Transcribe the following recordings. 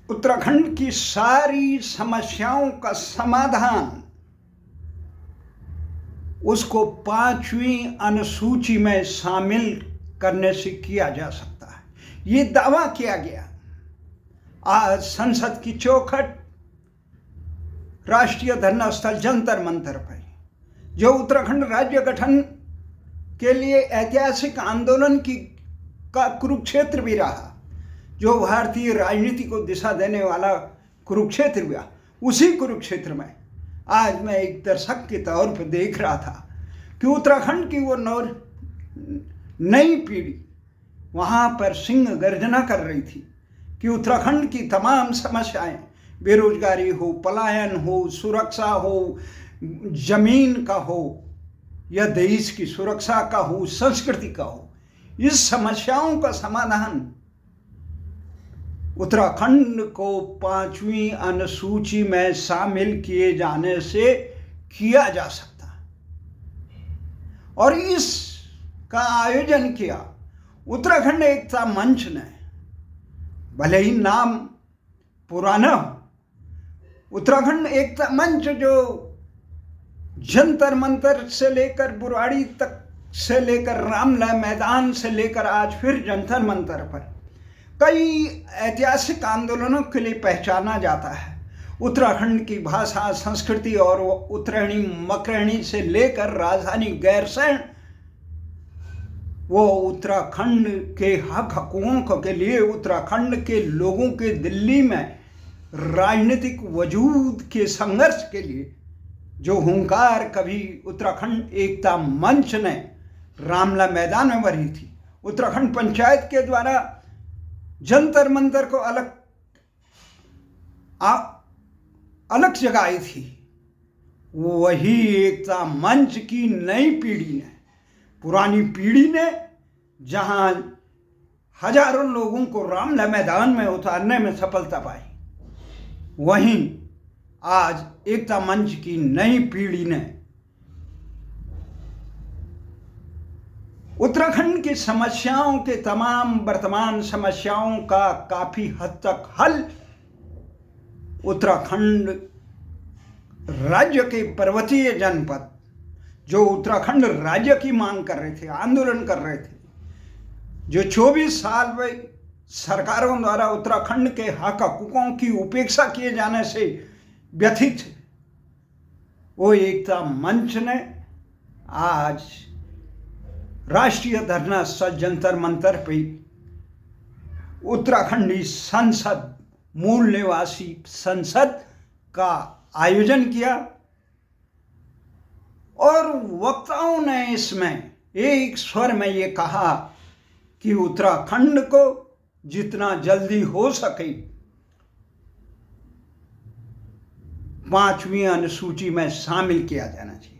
उत्तराखंड की सारी समस्याओं का समाधान उसको 5वीं अनुसूची में शामिल करने से किया जा सकता है, ये दावा किया गया। आज संसद की चौखट राष्ट्रीय धरना स्थल जंतर मंतर पर, जो उत्तराखंड राज्य गठन के लिए ऐतिहासिक आंदोलन का कुरुक्षेत्र भी रहा, जो भारतीय राजनीति को दिशा देने वाला कुरुक्षेत्र भी रहा, उसी कुरुक्षेत्र में आज मैं एक दर्शक के तौर पर देख रहा था कि उत्तराखंड की वो नई पीढ़ी वहाँ पर सिंह गर्जना कर रही थी कि उत्तराखंड की तमाम समस्याएं, बेरोजगारी हो, पलायन हो, सुरक्षा हो, जमीन का हो या देश की सुरक्षा का हो, संस्कृति का हो, इस समस्याओं का समाधान उत्तराखंड को 5वीं अनुसूची में शामिल किए जाने से किया जा सकता है। और इसका आयोजन किया उत्तराखंड एकता मंच ने। भले ही नाम पुराना हो, उत्तराखंड एकता मंच जो जंतर मंतर से लेकर बुराड़ी तक से लेकर रामला मैदान से लेकर आज फिर जंतर मंतर पर कई ऐतिहासिक आंदोलनों के लिए पहचाना जाता है। उत्तराखंड की भाषा, संस्कृति और उत्तरायणी मकरणी से लेकर राजधानी गैरसैंण, वो उत्तराखंड के हक हकूक़ों के लिए, उत्तराखंड के लोगों के दिल्ली में राजनीतिक वजूद के संघर्ष के लिए जो हुंकार कभी उत्तराखंड एकता मंच ने रामला मैदान में भरी थी, उत्तराखंड पंचायत के द्वारा जंतर मंतर को अलग जगाई थी, वही एकता मंच की नई पीढ़ी ने, पुरानी पीढ़ी ने जहां हजारों लोगों को रामला मैदान में उतारने में सफलता पाई, वहीं आज एकता मंच की नई पीढ़ी ने उत्तराखंड की समस्याओं के तमाम वर्तमान समस्याओं का काफी हद तक हल उत्तराखंड राज्य के पर्वतीय जनपद, जो उत्तराखंड राज्य की मांग कर रहे थे, आंदोलन कर रहे थे, जो 24 साल में सरकारों द्वारा उत्तराखंड के हक हकूकों की उपेक्षा किए जाने से व्यथित थे, वो एकता मंच ने आज राष्ट्रीय धरना स्थल जंतर मंतर पे उत्तराखंडी संसद, मूल निवासी संसद का आयोजन किया। और वक्ताओं ने इसमें एक स्वर में ये कहा कि उत्तराखंड को जितना जल्दी हो सके 5वीं अनुसूची में शामिल किया जाना चाहिए।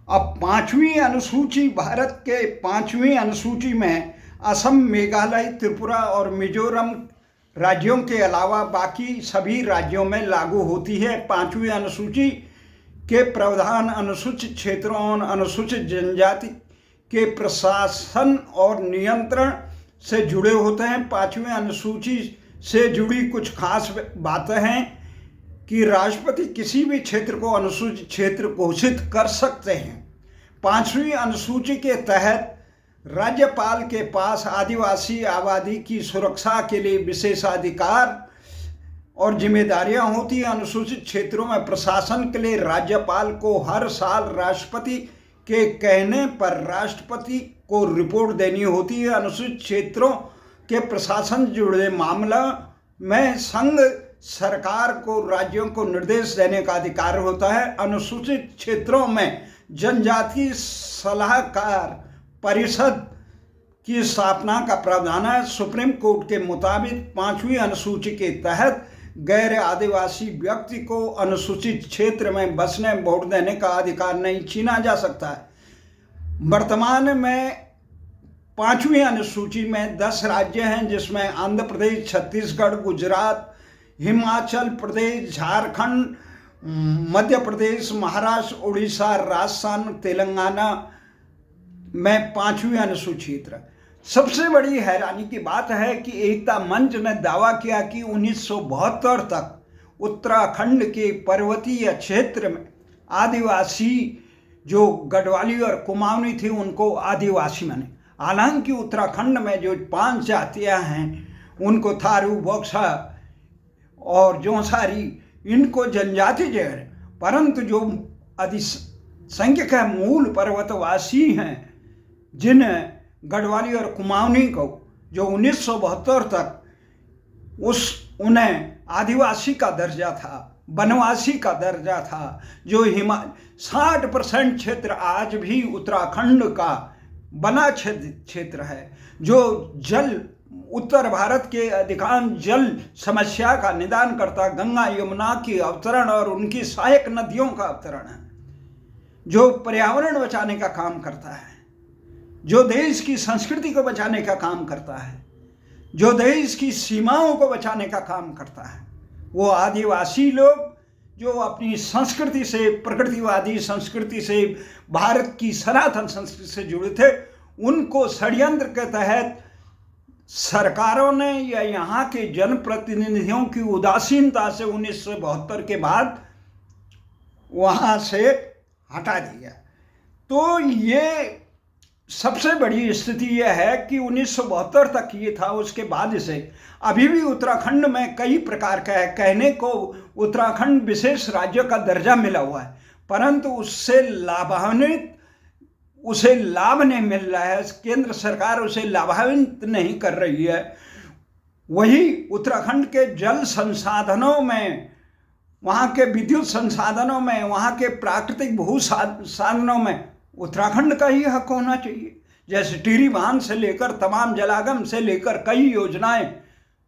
अब 5वीं अनुसूची, भारत के 5वीं अनुसूची में असम, मेघालय, त्रिपुरा और मिजोरम राज्यों के अलावा बाकी सभी राज्यों में लागू होती है। 5वीं अनुसूची के प्रावधान अनुसूचित क्षेत्रों और अनुसूचित जनजाति के प्रशासन और नियंत्रण से जुड़े होते हैं। 5वीं अनुसूची से जुड़ी कुछ खास बातें हैं कि राष्ट्रपति किसी भी क्षेत्र को अनुसूचित क्षेत्र घोषित कर सकते हैं। 5वीं अनुसूची के तहत राज्यपाल के पास आदिवासी आबादी की सुरक्षा के लिए विशेषाधिकार और जिम्मेदारियां होती हैं। अनुसूचित क्षेत्रों में प्रशासन के लिए राज्यपाल को हर साल राष्ट्रपति के कहने पर राष्ट्रपति को रिपोर्ट देनी होती है। अनुसूचित क्षेत्रों के प्रशासन से जुड़े मामला में संघ सरकार को राज्यों को निर्देश देने का अधिकार होता है। अनुसूचित क्षेत्रों में जनजातीय सलाहकार परिषद की स्थापना का प्रावधान है। सुप्रीम कोर्ट के मुताबिक 5वीं अनुसूची के तहत गैर आदिवासी व्यक्ति को अनुसूचित क्षेत्र में बसने, वोट देने का अधिकार नहीं छीना जा सकता है। वर्तमान में 5वीं अनुसूची में 10 राज्य हैं, जिसमें आंध्र प्रदेश, छत्तीसगढ़, गुजरात, हिमाचल प्रदेश, झारखंड, मध्य प्रदेश, महाराष्ट्र, उड़ीसा, राजस्थान, तेलंगाना में 5वीं अनुसूची। सबसे बड़ी हैरानी की बात है कि एकता मंच ने दावा किया कि 1972 तक उत्तराखंड के पर्वतीय क्षेत्र में आदिवासी जो गढ़वाली और कुमाऊनी थे उनको आदिवासी माने। हालांकि उत्तराखंड में जो 5 जातियां हैं उनको थारू, बक्सा और जौनसारी इनको जनजाति जो है, परंतु जो अधिसंख्यक है मूल पर्वतवासी हैं जिन गढ़वाली और कुमाऊनी को जो 1972 तक उन्हें आदिवासी का दर्जा था, वनवासी का दर्जा था। जो 60% क्षेत्र आज भी उत्तराखंड का बना क्षेत्र है, जो जल उत्तर भारत के अधिकांश जल समस्या का निदान करता, गंगा यमुना की अवतरण और उनकी सहायक नदियों का अवतरण है, जो पर्यावरण बचाने का काम करता है, जो देश की संस्कृति को बचाने का काम करता है, जो देश की सीमाओं को बचाने का काम करता है। वो आदिवासी लोग जो अपनी संस्कृति से, प्रकृतिवादी संस्कृति से, भारत की सनातन संस्कृति से जुड़े थे, उनको षड्यंत्र के तहत सरकारों ने या यहाँ के जनप्रतिनिधियों की उदासीनता से 1972 के बाद वहाँ से हटा दिया। तो ये सबसे बड़ी स्थिति यह है कि 1972 तक ये था, उसके बाद से अभी भी उत्तराखंड में कई प्रकार का है। कहने को उत्तराखंड विशेष राज्य का दर्जा मिला हुआ है, परंतु उसे लाभ नहीं मिल रहा है। केंद्र सरकार उसे लाभान्वित नहीं कर रही है। वही उत्तराखंड के जल संसाधनों में, वहाँ के विद्युत संसाधनों में, वहाँ के प्राकृतिक भू साधनों में उत्तराखंड का ही हक होना चाहिए। जैसे टिहरी बांध से लेकर तमाम जलागम से लेकर कई योजनाएं,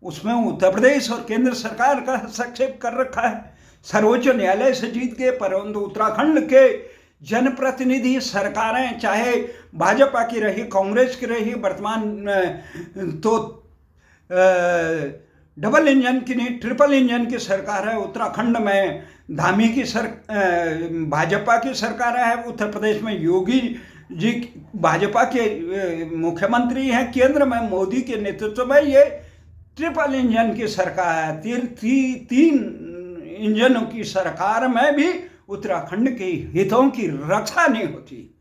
उसमें उत्तर प्रदेश और केंद्र सरकार का हस्तक्षेप कर रखा है। सर्वोच्च न्यायालय से जीत गए, परंतु उत्तराखंड के जनप्रतिनिधि सरकारें, चाहे भाजपा की रही, कांग्रेस की रही, वर्तमान तो डबल इंजन की नहीं ट्रिपल इंजन की सरकार है। उत्तराखंड में धामी की भाजपा की सरकार है, उत्तर प्रदेश में योगी जी भाजपा के मुख्यमंत्री हैं, केंद्र में मोदी के नेतृत्व में ये ट्रिपल इंजन की सरकार है। तीन इंजनों की सरकार में भी उत्तराखंड के हितों की रक्षा नहीं होती।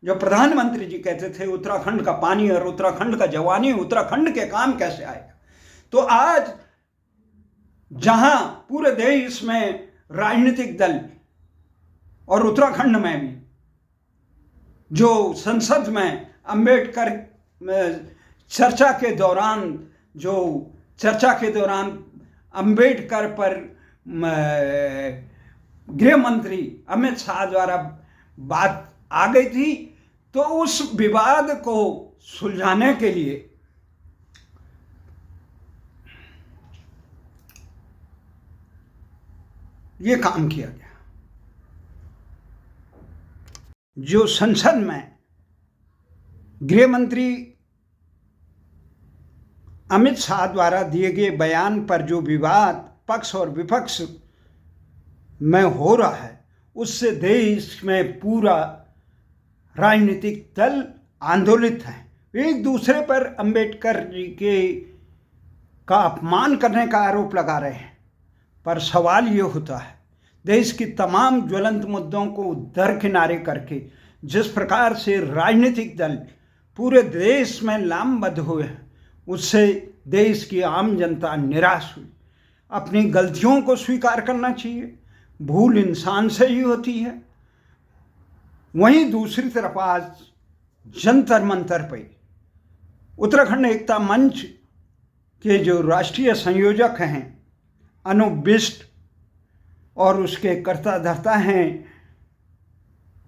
जो प्रधानमंत्री जी कहते थे उत्तराखंड का पानी और उत्तराखंड का जवानी उत्तराखंड के काम कैसे आएगा। तो आज जहां पूरे देश में राजनीतिक दल और उत्तराखंड में भी जो संसद में अंबेडकर चर्चा के दौरान अंबेडकर पर गृह मंत्री अमित शाह द्वारा बात आ गई थी, तो उस विवाद को सुलझाने के लिए ये काम किया गया। जो संसद में गृह मंत्री अमित शाह द्वारा दिए गए बयान पर जो विवाद पक्ष और विपक्ष में हो रहा है, उससे देश में पूरा राजनीतिक दल आंदोलित है। एक दूसरे पर अंबेडकर जी का अपमान करने का आरोप लगा रहे हैं। पर सवाल ये होता है, देश की तमाम ज्वलंत मुद्दों को दरकिनारे करके जिस प्रकार से राजनीतिक दल पूरे देश में लामबद्ध हुए हैं, उससे देश की आम जनता निराश हुई। अपनी गलतियों को स्वीकार करना चाहिए, भूल इंसान से ही होती है। वहीं दूसरी तरफ आज जंतर मंतर पे उत्तराखंड एकता मंच के जो राष्ट्रीय संयोजक हैं अनूप बिष्ट और उसके कर्ता धर्ता हैं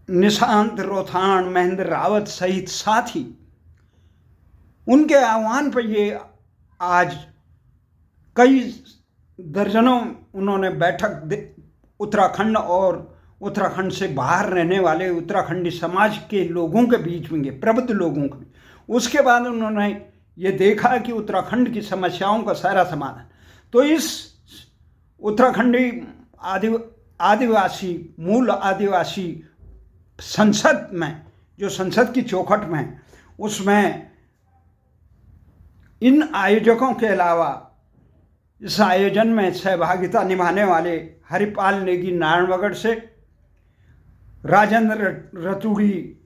निशांत रोथाण, महेंद्र रावत सहित साथी, उनके आह्वान पर ये आज कई दर्जनों उन्होंने बैठक उत्तराखंड और उत्तराखंड से बाहर रहने वाले उत्तराखंडी समाज के लोगों के बीच में, प्रबुद्ध लोगों के। उसके बाद उन्होंने ये देखा कि उत्तराखंड की समस्याओं का सारा समाधान तो इस उत्तराखंडी मूल आदिवासी संसद में, जो संसद की चौखट में, उसमें इन आयोजकों के अलावा इस आयोजन में सहभागिता निभाने वाले हरिपाल नेगी नारायणगढ़ से, राजेंद्र रतूड़ी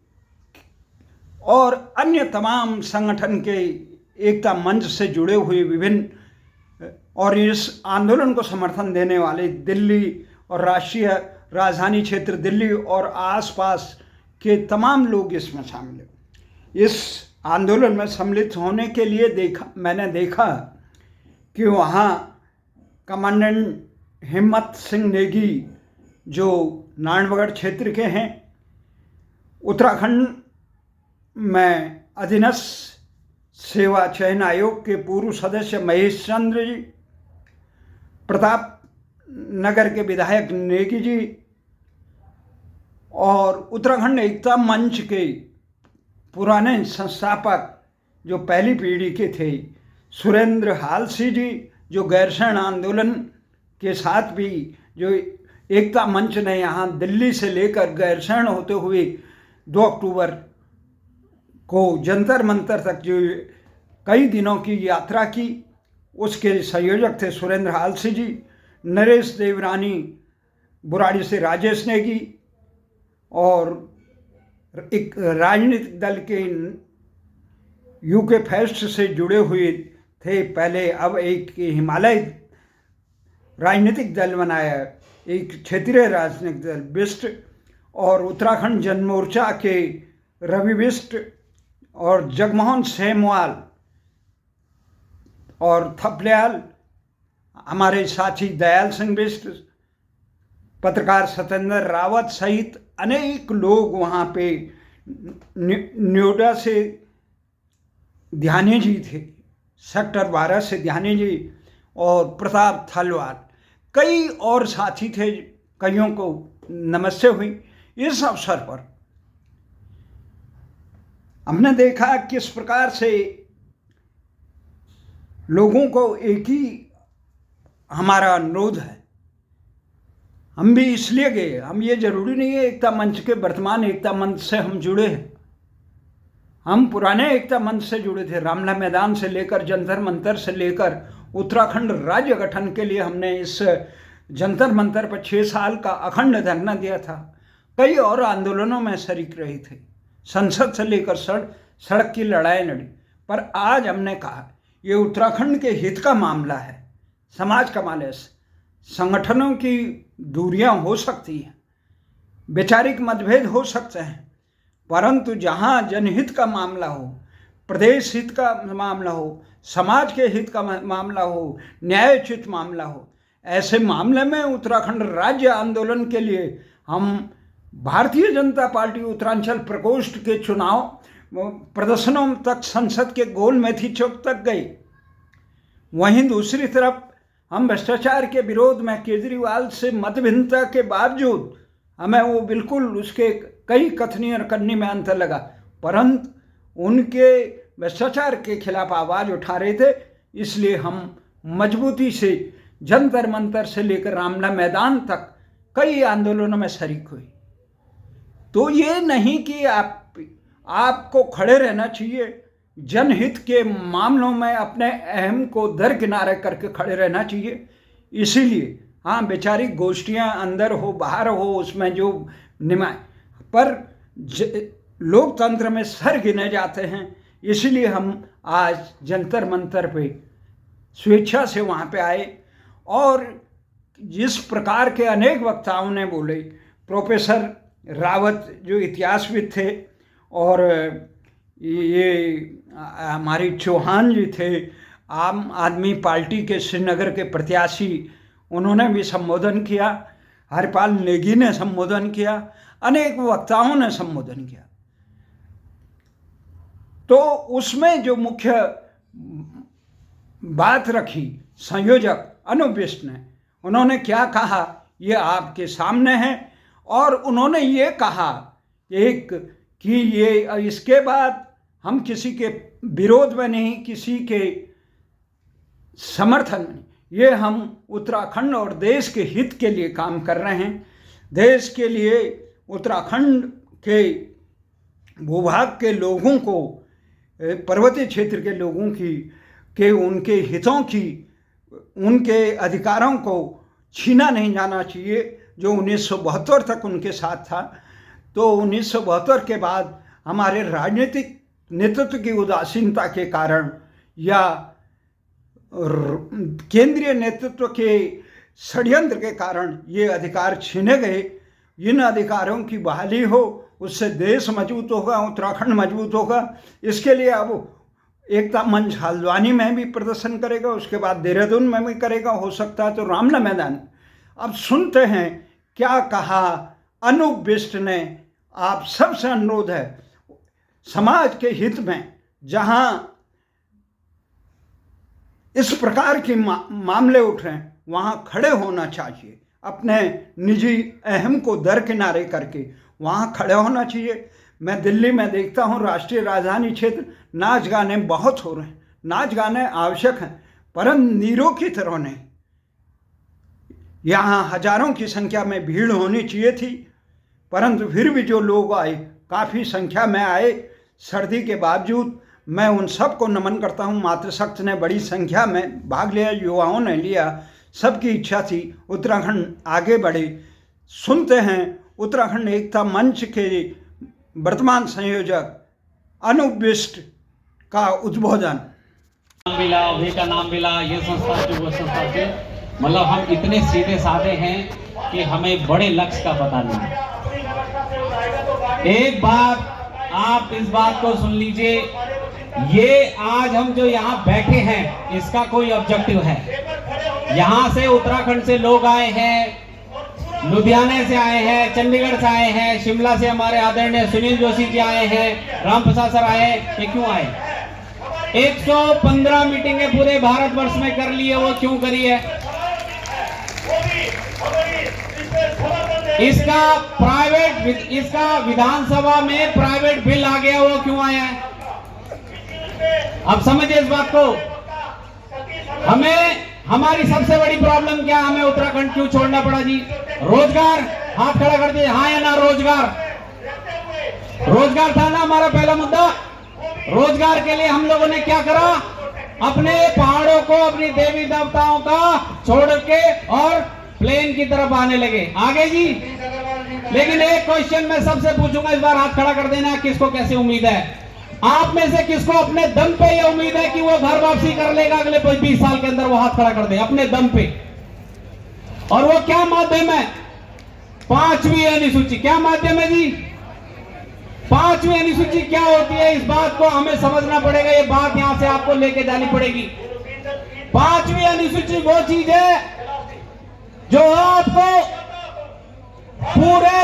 और अन्य तमाम संगठन के एकता मंच से जुड़े हुए विभिन्न और इस आंदोलन को समर्थन देने वाले दिल्ली और राष्ट्रीय राजधानी क्षेत्र दिल्ली और आसपास के तमाम लोग इसमें शामिल हैं। इस आंदोलन में सम्मिलित होने के लिए मैंने देखा कि वहाँ कमांडेंट हिम्मत सिंह नेगी जो नारायणगढ़ क्षेत्र के हैं, उत्तराखंड में अधीनस्थ सेवा चयन आयोग के पूर्व सदस्य महेश चंद्र जी, प्रताप नगर के विधायक नेगी जी और उत्तराखंड एकता मंच के पुराने संस्थापक जो पहली पीढ़ी के थे सुरेंद्र हालसी जी, जो गैरसैंण आंदोलन के साथ भी जो एकता मंच ने यहाँ दिल्ली से लेकर गैरसैंण होते हुए 2 अक्टूबर को जंतर मंतर तक जो कई दिनों की यात्रा की, उसके संयोजक थे सुरेंद्र हालसी जी। नरेश देवरानी बुराड़ी से राजेश नेगी और एक राजनीतिक दल के यूके फेस्ट से जुड़े हुए थे पहले, अब एक हिमालय राजनीतिक दल बनाया, एक क्षेत्रीय राजनीतिक दल बिस्ट, और उत्तराखंड जनमोर्चा के रवि बिस्ट और जगमोहन सेमवाल और थपलियाल, हमारे साथी दयाल सिंह बिस्ट, पत्रकार सत्येंद्र रावत सहित अनेक लोग वहाँ पे, नोएडा से ध्यानी जी थे, सेक्टर 12 से ध्यानी जी और प्रताप थलवाल, कई और साथी थे, कईयों को नमस्ते हुई। इस अवसर पर हमने देखा किस प्रकार से लोगों को एक ही हमारा अनुरोध है। हम भी इसलिए गए, हम ये जरूरी नहीं है एकता मंच के वर्तमान एकता मंच से हम जुड़े हैं, हम पुराने एकता मंच से जुड़े थे। रामला मैदान से लेकर जंतर मंतर से लेकर उत्तराखंड राज्य गठन के लिए हमने इस जंतर मंतर पर 6 साल का अखंड धरना दिया था। कई और आंदोलनों में शरीक रहे थे, संसद से लेकर सड़क की लड़ाई लड़ी। पर आज हमने कहा ये उत्तराखंड के हित का मामला है, समाज का मामला है। संगठनों की दूरियां हो सकती हैं, वैचारिक मतभेद हो सकते हैं, परंतु जहां जनहित का मामला हो, प्रदेश हित का मामला हो, समाज के हित का मामला हो, न्यायोचित मामला हो, ऐसे मामले में उत्तराखंड राज्य आंदोलन के लिए हम भारतीय जनता पार्टी उत्तरांचल प्रकोष्ठ के चुनाव प्रदर्शनों तक संसद के गोल मेथी चौक तक गए। वहीं दूसरी तरफ हम भ्रष्टाचार के विरोध में केजरीवाल से मतभिन्नता के बावजूद हमें वो बिल्कुल उसके कई कथनी और करनी में अंतर लगा, परंतु उनके भ्रष्टाचार के खिलाफ आवाज़ उठा रहे थे, इसलिए हम मजबूती से जंतर मंतर से लेकर रामला मैदान तक कई आंदोलनों में शरीक हुए। तो ये नहीं कि आपको खड़े रहना चाहिए, जनहित के मामलों में अपने अहम को दरकिनारे करके खड़े रहना चाहिए। इसीलिए हाँ, वैचारिक गोष्ठियाँ अंदर हो बाहर हो, उसमें जो निमाए, पर लोकतंत्र में सर गिने जाते हैं। इसलिए हम आज जंतर मंतर पे स्वेच्छा से वहाँ पे आए और जिस प्रकार के अनेक वक्ताओं ने बोले, प्रोफेसर रावत जो इतिहासविद थे और ये हमारी चौहान जी थे, आम आदमी पार्टी के श्रीनगर के प्रत्याशी, उन्होंने भी संबोधन किया, हरिपाल नेगी ने संबोधन किया, अनेक वक्ताओं ने संबोधन किया। तो उसमें जो मुख्य बात रखी संयोजक अनूप बिष्ट ने, उन्होंने क्या कहा ये आपके सामने है। और उन्होंने ये कहा एक कि ये इसके बाद हम किसी के विरोध में नहीं, किसी के समर्थन में, ये हम उत्तराखंड और देश के हित के लिए काम कर रहे हैं। देश के लिए उत्तराखंड के भूभाग के लोगों को, पर्वतीय क्षेत्र के लोगों की कि उनके हितों की, उनके अधिकारों को छीना नहीं जाना चाहिए, जो 1972 तक उनके साथ था। तो 1972 के बाद हमारे राजनीतिक नेतृत्व की उदासीनता के कारण या केंद्रीय नेतृत्व के षड्यंत्र के कारण ये अधिकार छीने गए। इन अधिकारों की बहाली हो, उससे देश मजबूत होगा, उत्तराखंड मजबूत होगा। इसके लिए अब एकता मंच हल्द्वानी में भी प्रदर्शन करेगा, उसके बाद देहरादून में भी करेगा, हो सकता है तो रामला मैदान। अब सुनते हैं क्या कहा अनूप बिष्ट ने। आप सबसे अनुरोध है, समाज के हित में जहां इस प्रकार के मामले उठ रहे हैं वहां खड़े होना चाहिए। अपने निजी अहम को दरकिनारे करके वहां खड़े होना चाहिए। मैं दिल्ली में देखता हूं, राष्ट्रीय राजधानी क्षेत्र नाच गाने बहुत हो रहे हैं। नाच गाने आवश्यक हैं, परंतु नीरों की तरह नहीं। यहाँ हजारों की संख्या में भीड़ होनी चाहिए थी, परंतु फिर भी जो लोग आए, काफ़ी संख्या में आए सर्दी के बावजूद। मैं उन सबको नमन करता हूँ। मातृशक्ति ने बड़ी संख्या में भाग लिया, युवाओं ने लिया, सबकी इच्छा थी उत्तराखंड आगे बढ़े। सुनते हैं उत्तराखंड एकता मंच के वर्तमान संयोजक अनूप बिष्ट का उद्बोधन। नाम मिला, अभी का नाम मिला, ये संस्था से वो संस्था से, मतलब हम इतने सीधे साधे हैं कि हमें बड़े लक्ष्य का पता नहीं। एक बात आप इस बात को सुन लीजिए, ये आज हम जो यहाँ बैठे हैं इसका कोई ऑब्जेक्टिव है। यहाँ से उत्तराखंड से लोग आए हैं, लुधियाने से आए हैं, चंडीगढ़ से आए हैं, शिमला से हमारे आदरणीय सुनील जोशी जी आए हैं, रामप्रसाद सर आए हैं। ये क्यों आए? 115 मीटिंगें पूरे भारतवर्ष में कर ली है, वो क्यों करी है? इसका विधानसभा में प्राइवेट बिल आ गया, वो क्यों आया है? अब समझिए इस बात को। हमें हमारी सबसे बड़ी प्रॉब्लम क्या, हमें उत्तराखंड क्यों छोड़ना पड़ा जी? रोजगार, हाथ खड़ा कर दिए, हाँ या ना? रोजगार था ना हमारा पहला मुद्दा। रोजगार के लिए हम लोगों ने क्या करा? अपने पहाड़ों को, अपनी देवी देवताओं का छोड़ के और प्लेन की तरफ आने लगे। आगे जी। लेकिन एक क्वेश्चन मैं सबसे पूछूंगा, इस बार हाथ खड़ा कर देना, किसको कैसे उम्मीद है? आप में से किसको अपने दम पे यह उम्मीद है कि वो घर वापसी कर लेगा अगले 20 साल के अंदर? वो हाथ खड़ा कर दे अपने दम पे। और वो क्या माध्यम है? 5वीं अनुसूची। क्या माध्यम है जी? 5वीं अनुसूची क्या होती है, इस बात को हमें समझना पड़ेगा। ये बात यहां से आपको लेके जानी पड़ेगी। 5वीं अनुसूची वो चीज है जो आपको पूरे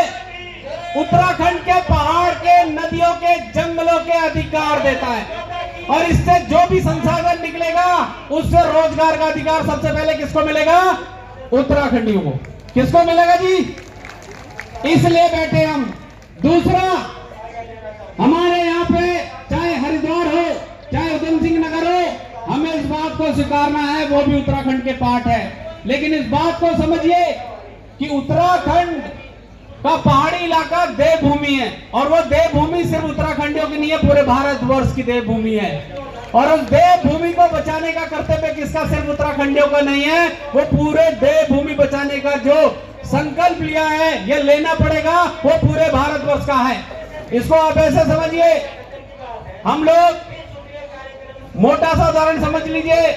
उत्तराखंड के पहाड़ के, नदियों के, जंगलों के अधिकार देता है। और इससे जो भी संसाधन निकलेगा उससे रोजगार का अधिकार सबसे पहले किसको मिलेगा? उत्तराखंडियों को। किसको मिलेगा जी? इसलिए बैठे हम। दूसरा, हमारे यहाँ पे चाहे हरिद्वार हो, चाहे उधम सिंह नगर हो, हमें इस बात को स्वीकारना है, वो भी उत्तराखंड के पार्ट है। लेकिन इस बात को समझिए कि उत्तराखंड का पहाड़ी इलाका देवभूमि है, और वो देवभूमि सिर्फ उत्तराखंडियों की नहीं है, पूरे भारतवर्ष की देवभूमि है। और उस देवभूमि को बचाने का कर्तव्य किसका? सिर्फ उत्तराखंडियों का नहीं है, वो पूरे देवभूमि बचाने का जो संकल्प लिया है, ये लेना पड़ेगा, वो पूरे भारतवर्ष का है। इसको आप ऐसे समझिए। हम लोग मोटा सा उदाहरण समझ लीजिए,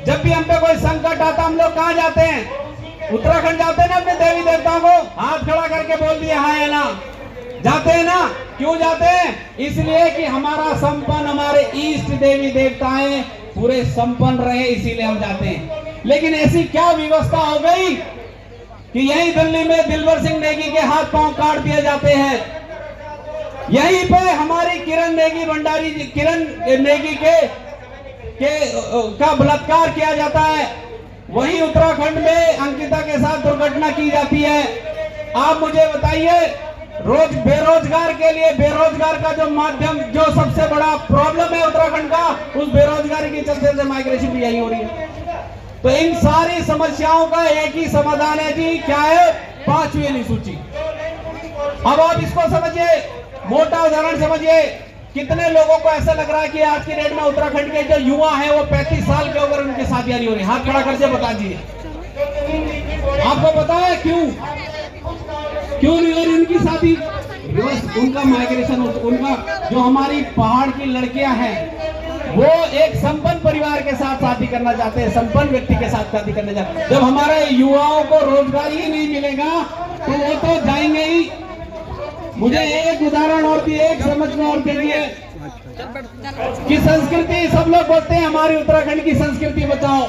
जब भी हम पे कोई संकट आता, हम लोग कहां जाते हैं? उत्तराखंड जाते हैं ना, अपने देवी देवताओं को हाथ खड़ा करके बोल दिए हाँ या ना? जाते हैं ना? क्यों जाते हैं? इसलिए कि हमारा संपन्न, हमारे इष्ट देवी देवताएं पूरे संपन्न रहे, इसीलिए हम जाते हैं। लेकिन ऐसी क्या व्यवस्था हो गई कि यही दिल्ली में दिलवर सिंह नेगी के हाथ पांव काट दिए जाते हैं, यहीं पे हमारी किरण नेगी भंडारी, किरण नेगी का बलात्कार किया जाता है, वहीं उत्तराखंड में अंकिता के साथ दुर्घटना की जाती है। आप मुझे बताइए, बेरोजगार के लिए, बेरोजगार का जो माध्यम, जो सबसे बड़ा प्रॉब्लम है उत्तराखंड का, उस बेरोजगारी के चलते से माइग्रेशन भी यही हो रही है। तो इन सारी समस्याओं का एक ही समाधान है जी, क्या है? 5वीं अनुसूची। अब आप इसको समझिए, मोटा उदाहरण समझिए। कितने लोगों को ऐसा लग रहा है कि आज की डेट में उत्तराखंड के जो युवा हैं वो 35 साल के ऊपर उनकी शादियां नहीं हो रही? हाथ खड़ा करके बता दीजिए। आपको पता है क्यों नहीं हो रही उनकी शादी? बस उनका माइग्रेशन, उनका जो हमारी पहाड़ की लड़कियां हैं वो एक संपन्न परिवार के साथ शादी करना चाहते हैं, संपन्न व्यक्ति के साथ शादी करना चाहते हैं। जब हमारे युवाओं को रोजगार ही नहीं मिलेगा तो वो तो जाएंगे ही। मुझे एक उदाहरण और दिए, एक समझ में और दीजिए कि संस्कृति, सब लोग बोलते हैं हमारी उत्तराखंड की संस्कृति बचाओ,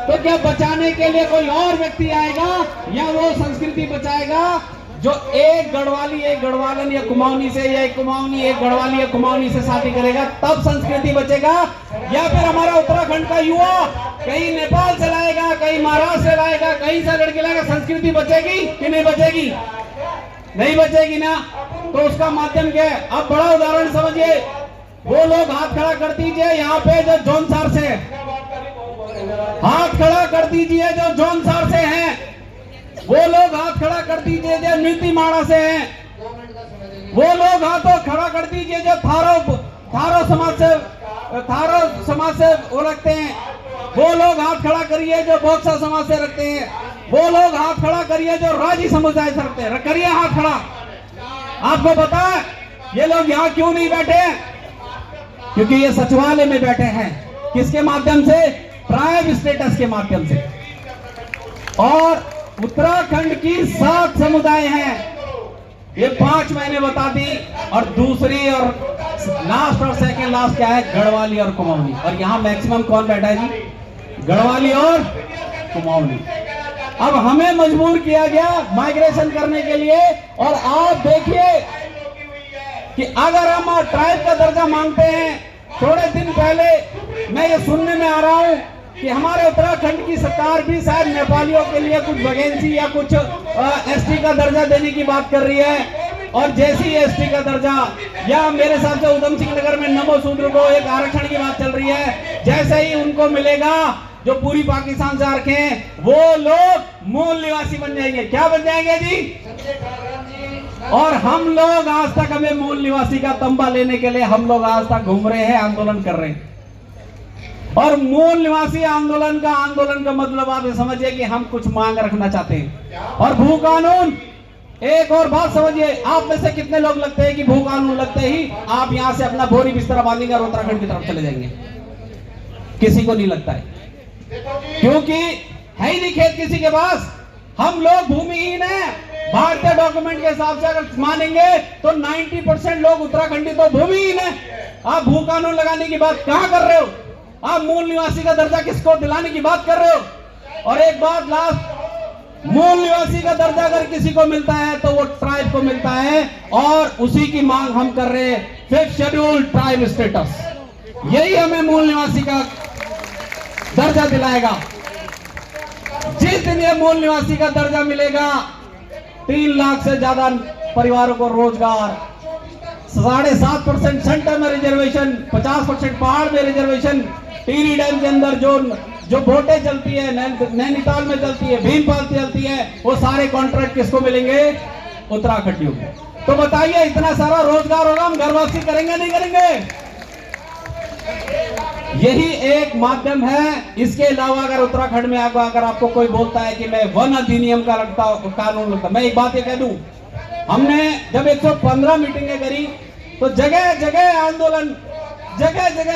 तो क्या बचाने के लिए कोई और व्यक्ति आएगा या वो संस्कृति बचाएगा? जो एक गढ़वाली एक गढ़वालन या कुमाऊनी से, या एक कुमाऊनी एक गढ़वाली या कुमाऊनी से शादी करेगा तब संस्कृति बचेगा? या फिर हमारा उत्तराखंड का युवा कहीं नेपाल से लाएगा, कहीं महाराष्ट्र से लाएगा, कहीं से लड़के लाएगा, संस्कृति बचेगी कि नहीं बचेगी? नहीं बचेगी ना। तो उसका माध्यम क्या है? अब बड़ा उदाहरण समझिए। वो लोग हाथ खड़ा कर दीजिए यहाँ पे जो जौनसार से, हाथ खड़ा कर दीजिए जो जौनसार से हैं। वो लोग हाथ खड़ा कर दीजिए जो नीतिमाड़ा से हैं। वो लोग हाथ खड़ा कर दीजिए जो थारो समाज से वो रखते हैं। वो लोग हाथ खड़ा करिए जो बोक्सा समाज से रखते हैं। वो लोग हाथ खड़ा करिए जो राजी समुदाय से रखते हैं। करिए हाथ खड़ा। आपको पता है ये लोग यहाँ क्यों नहीं बैठे? क्योंकि ये सचिवालय में बैठे हैं। किसके माध्यम से? ट्राइब स्टेटस के माध्यम से। और उत्तराखंड की 7 समुदाय हैं, ये 5 मैंने बता दी। और दूसरी और लास्ट और सेकंड लास्ट क्या है? गढ़वाली और कुमाऊनी। और यहाँ मैक्सिमम कौन बैठा है जी? गढ़वाली और कुमाऊनी। अब हमें मजबूर किया गया माइग्रेशन करने के लिए। और आप देखिए कि अगर हम ट्राइब का दर्जा मांगते हैं, थोड़े दिन पहले मैं ये सुनने में आ रहा हूं कि हमारे उत्तराखंड की सरकार भी शायद नेपालियों के लिए कुछ वैकेंसी या कुछ एसटी का दर्जा देने की बात कर रही है। और जैसी एसटी का दर्जा, या मेरे हिसाब से उधम सिंह नगर में नमो शूद्र को एक आरक्षण की बात चल रही है, जैसे ही उनको मिलेगा जो पूरी पाकिस्तान से आ रखे हैं वो लोग मूल निवासी बन जाएंगे। क्या बन जाएंगे जी? और हम लोग आज तक, हमें मूल निवासी का तंबा लेने के लिए हम लोग आज तक घूम रहे हैं, आंदोलन कर रहे हैं। और मूल निवासी आंदोलन का मतलब आप समझिए कि हम कुछ मांग रखना चाहते हैं। और भू कानून, एक और बात समझिए, आप में से कितने लोग लगते हैं कि भू कानून लगते ही आप यहां से अपना बोरी बिस्तरा बांधेंगे और उत्तराखंड की तरफ चले जाएंगे? किसी को नहीं लगता है, क्योंकि है ही नहीं खेत किसी के पास। हम लोग भूमिहीन हैं। भारतीय डॉक्यूमेंट के हिसाब से अगर मानेंगे तो 90% लोग उत्तराखंडी तो भूमिहीन है। आप भू कानून लगाने की बात कहां कर रहे हो? आप मूल निवासी का दर्जा किसको दिलाने की बात कर रहे हो? और एक बात लास्ट, मूल निवासी का दर्जा अगर किसी को मिलता है तो वो ट्राइब को मिलता है, और उसी की मांग हम कर रहे हैं, 5th शेड्यूल ट्राइब स्टेटस। यही हमें मूल निवासी का दर्जा दिलाएगा। जिस दिन ये मूल निवासी का दर्जा मिलेगा, 3 लाख से ज्यादा परिवारों को रोजगार, 7.5% सेंटर में रिजर्वेशन, 50% पहाड़ में रिजर्वेशन, टिहरी डैम के अंदर जो बोटें चलती है, नैनीताल में चलती है, भीमपाल चलती है, वो सारे कॉन्ट्रैक्ट किसको मिलेंगे? उत्तराखंडियों को। तो बताइए, इतना सारा रोजगार होगा, हम घर वापसी करेंगे नहीं करेंगे? यही एक माध्यम है। इसके अलावा अगर उत्तराखंड में अगर आपको कोई बोलता है कि मैं वन अधिनियम का कानून लगता, मैं एक बात ये कह दूं, हमने जब 115 मीटिंगें करी तो जगह जगह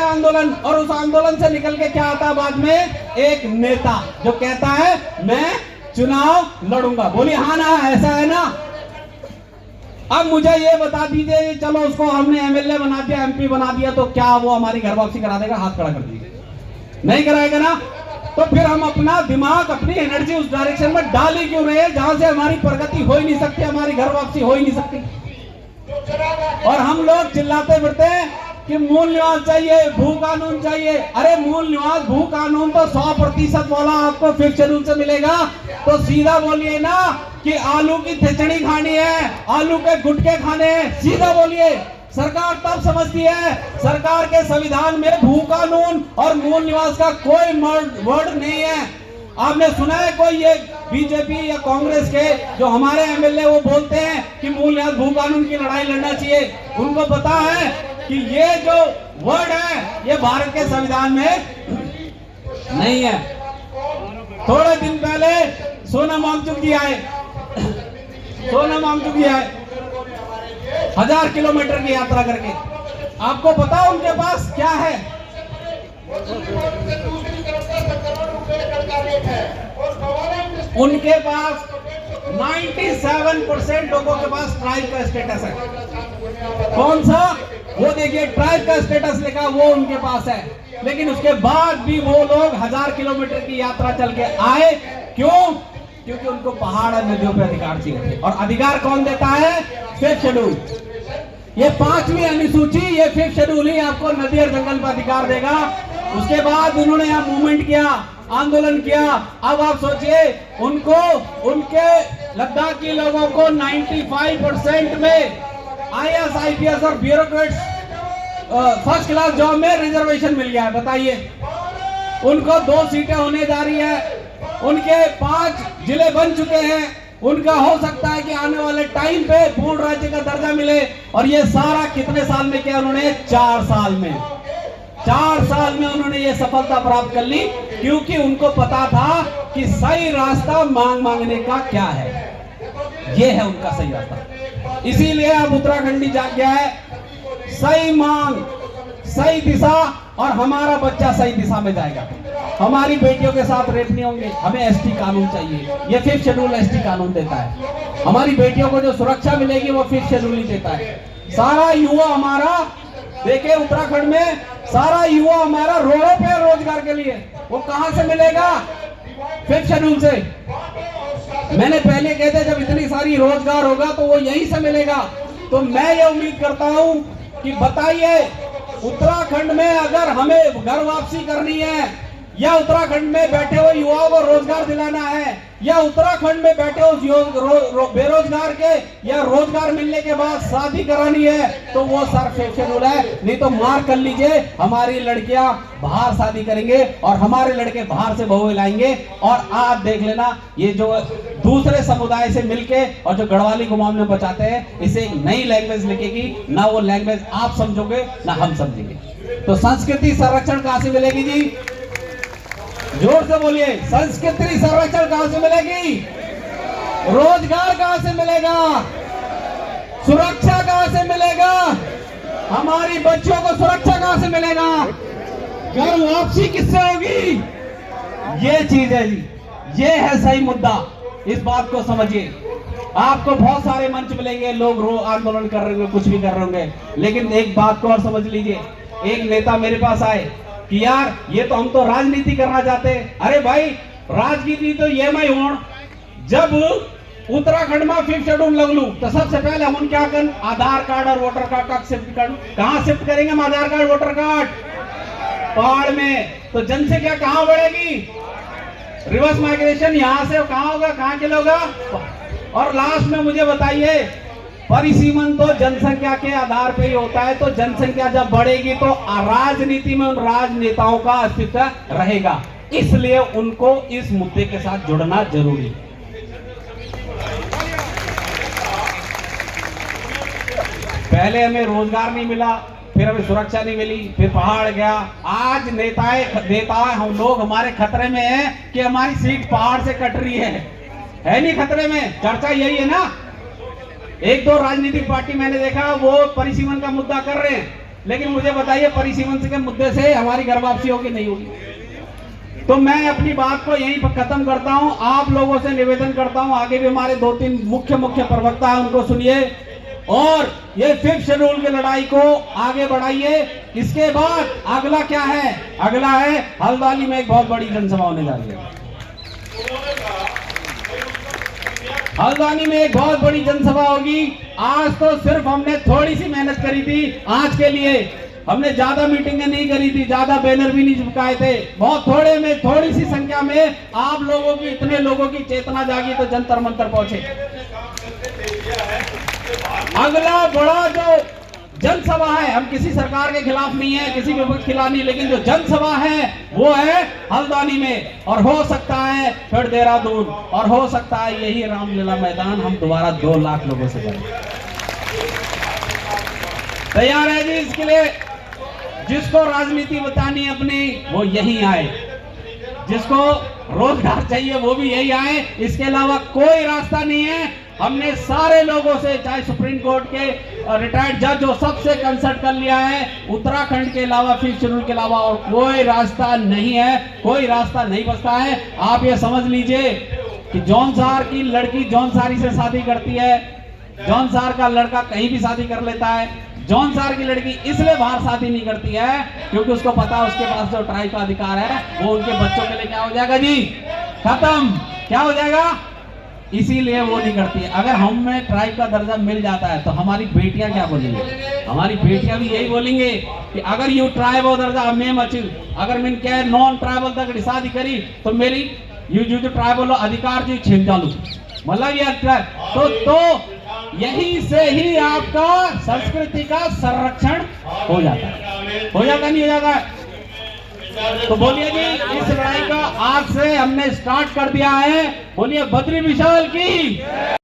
आंदोलन, और उस आंदोलन से निकल के क्या आता है बाद में? एक नेता जो कहता है मैं चुनाव लड़ूंगा। बोलिए हाँ ना, ऐसा है ना? अब मुझे ये बता दीजिए, चलो उसको हमने एमएलए बना दिया, एमपी बना दिया, तो क्या वो हमारी घर वापसी करा देगा? हाथ खड़ा कर दीजिए। नहीं कराएगा ना? तो फिर हम अपना दिमाग, अपनी एनर्जी उस डायरेक्शन में डाल ही क्यों रहे हैं जहां से हमारी प्रगति हो ही नहीं सकती, हमारी घर वापसी हो ही नहीं सकती? और हम लोग चिल्लाते फिरते हैं कि मूल निवास चाहिए, भू कानून चाहिए। अरे मूल निवास, भू कानून तो 100% वाला आपको 5th शेड्यूल से मिलेगा। तो सीधा बोलिए ना कि आलू की खिचड़ी खानी है, आलू के गुटके खाने हैं, सीधा बोलिए। सरकार तब समझती है, सरकार के संविधान में भू कानून और मूल निवास का कोई वर्ड नहीं है। आपने सुना है कोई ये बीजेपी या कांग्रेस के जो हमारे एमएलए वो बोलते हैं कि मूल निवास भू कानून की लड़ाई लड़ना चाहिए? उनको पता है कि ये जो वर्ड है ये भारत के संविधान में नहीं है। थोड़े दिन पहले सोनम वांगचुक जी आए, सोनम वांगचुक जी आए 1000 किलोमीटर की यात्रा करके। आपको पता उनके पास क्या है? उनके पास 97% लोगों के पास ट्राइब का स्टेटस है। कौन सा? वो देखिए ट्राइब का स्टेटस लिखा, वो उनके पास है। लेकिन उसके बाद भी वो लोग 1000 किलोमीटर की यात्रा चल के आए। क्यों? क्योंकि उनको पहाड़ और नदियों पर अधिकार चाहिए थे। और अधिकार कौन देता है? 5th schedule. ये 5वीं अनुसूची, ये 5th शेड्यूल ही आपको नदी और जंगल पर अधिकार देगा। उसके बाद उन्होंने यहाँ मूवमेंट किया, आंदोलन किया। अब आप सोचिए, उनको, उनके लद्दाख के लोगों को 95% में IAS, IPS और ब्यूरोक्रेट्स फर्स्ट क्लास जॉब में रिजर्वेशन मिल गया है। बताइए, उनको 2 सीटें होने जा रही है, उनके 5 जिले बन चुके हैं। उनका हो सकता है कि आने वाले टाइम पे पूर्ण राज्य का दर्जा मिले। और ये सारा कितने साल में किया उन्होंने? 4 साल में। 4 साल में उन्होंने ये सफलता प्राप्त कर ली, क्योंकि उनको पता था कि सही रास्ता मांग मांगने का क्या है। ये है उनका सही रास्ता। इसीलिए अब उत्तराखंडी जाग गया है। सही मांग, सही दिशा, और हमारा बच्चा सही दिशा में जाएगा। हमारी बेटियों के साथ रेप नहीं होंगे। हमें ST कानून चाहिए, ये 5th शेड्यूल ST कानून देता है। हमारी बेटियों को जो सुरक्षा मिलेगी वो 5th शेड्यूल ही देता है। सारा युवा हमारा, देखिए उत्तराखंड में सारा युवा हमारा रोडों पे रोजगार के लिए, वो कहां से मिलेगा? 5th शेड्यूल से। मैंने पहले कहते जब इतनी सारी रोजगार होगा तो वो यहीं से मिलेगा। तो मैं ये उम्मीद करता हूं कि बताइए, उत्तराखंड में अगर हमें घर वापसी करनी है, या उत्तराखंड में बैठे हुए युवाओं को रोजगार दिलाना है, या उत्तराखंड में बैठे हुए बेरोजगार के या रोजगार मिलने के बाद शादी करानी है, तो वो सर 5th शेड्यूल है। नहीं तो मार कर लीजिए, हमारी लड़कियां बाहर शादी करेंगे और हमारे लड़के बाहर से बहुएं लाएंगे। और आप देख लेना, ये जो दूसरे समुदाय से मिलके और जो गढ़वाली गुमाम में बचाते हैं, इसे एक नई लैंग्वेज लिखेगी। ना वो लैंग्वेज आप समझोगे ना हम समझेंगे। तो संस्कृति संरक्षण कहां से मिलेगी जी? जोर से बोलिए, संस्कृति संरक्षण कहां से मिलेगी? रोजगार कहां से मिलेगा? सुरक्षा कहां से मिलेगा? हमारी बच्चों को सुरक्षा कहां से मिलेगा? घर वापसी किससे होगी? ये चीज है जी, ये है सही मुद्दा। इस बात को समझिए। आपको बहुत सारे मंच मिलेंगे, लोग आंदोलन कर रहे होंगे, कुछ भी कर रहे होंगे, लेकिन एक बात को और समझ लीजिए। एक नेता मेरे पास आए कि यार ये तो हम तो राजनीति करना चाहते हैं। अरे भाई, राजनीति तो ये मैं हूं। जब उत्तराखंड में 5th शेड्यूल लगलू तो सबसे पहले हम क्या कर, आधार कार्ड और वोटर कार्ड का शिफ्ट कर। कहां शिफ्ट करेंगे हम आधार कार्ड वोटर कार्ड? पहाड़ में। तो जनसंख्या कहां बढ़ेगी? रिवर्स माइग्रेशन यहां से कहां होगा? कहां के लोग? और लास्ट में मुझे बताइए, परिसीमन तो जनसंख्या के आधार पे ही होता है। तो जनसंख्या जब बढ़ेगी तो राजनीति में उन राजनेताओं का अस्तित्व रहेगा। इसलिए उनको इस मुद्दे के साथ जुड़ना जरूरी है। पहले हमें रोजगार नहीं मिला, फिर हमें सुरक्षा नहीं मिली, फिर पहाड़ गया। आज नेता हम लोग हमारे खतरे में हैं कि हमारी सीट पहाड़ से कट रही है नहीं खतरे में? चर्चा यही है ना। 1-2 राजनीतिक पार्टी मैंने देखा वो परिसीमन का मुद्दा कर रहे हैं, लेकिन मुझे बताइए परिसीमन के मुद्दे से हमारी घर वापसी होगी नहीं होगी? तो मैं अपनी बात को यहीं पर खत्म करता हूं। आप लोगों से निवेदन करता हूं, आगे भी हमारे 2-3 मुख्य प्रवक्ता हैं, उनको सुनिए और ये 5th शेड्यूल की लड़ाई को आगे बढ़ाइए। इसके बाद अगला क्या है? अगला है हल्द्वानी में एक बहुत बड़ी जनसभा होने जा रही है। हल्द्वानी में एक बहुत बड़ी जनसभा होगी। आज तो सिर्फ हमने थोड़ी सी मेहनत करी थी आज के लिए। हमने ज्यादा मीटिंगें नहीं करी थी, ज्यादा बैनर भी नहीं चिपकाए थे। बहुत थोड़े में, थोड़ी सी संख्या में आप लोगों की, इतने लोगों की चेतना जागी तो जंतर मंतर पहुंचे। अगला बड़ा जो जनसभा है, हम किसी सरकार के खिलाफ नहीं है, किसी विपक्ष के खिलाफ नहीं, लेकिन जो जनसभा है वो है हल्द्वानी में। और हो सकता है फिर देहरादून, और हो सकता है यही रामलीला मैदान हम दोबारा 2 लाख लोगों से करें। तैयार है जी इसके लिए? जिसको राजनीति बतानी है अपनी वो यहीं आए, जिसको रोजगार चाहिए वो भी यही आए, इसके अलावा कोई रास्ता नहीं है। हमने सारे लोगों से, चाहे सुप्रीम कोर्ट के रिटायर्ड जज हो, सबसे कंसल्ट कर लिया है। उत्तराखंड के अलावा, फिफ्थ शेड्यूल के अलावा और कोई रास्ता नहीं है, कोई रास्ता नहीं बचता है। आप ये समझ लीजिए कि जौनसार की लड़की जौनसारी से शादी करती है, जौनसार का लड़का कहीं भी शादी कर लेता है। जौनसार की लड़की इसलिए बाहर शादी नहीं करती है क्योंकि उसको पता है उसके पास जो ट्राइब का अधिकार है वो उनके बच्चों के लिए क्या हो जाएगा जी, खत्म। क्या हो जाएगा? इसीलिए वो नहीं करती है। अगर हमें ट्राइब का दर्जा मिल जाता है तो हमारी बेटियां क्या बोलेंगी? हमारी बेटियां भी यही बोलेंगे कि अगर यू ट्राइबल दर्जा मैं अचीव, अगर मैंने क्या नॉन ट्राइबल तक शादी करी तो मेरी यू जो ट्राइबल अधिकार जो छीन चालू, मतलब ये तो यही से ही आपका संस्कृति का संरक्षण हो जाता है। हो जाता नहीं हो जाता? तो बोलिए जी, इस लड़ाई का आज से हमने स्टार्ट कर दिया है। बोलिए बद्री विशाल की।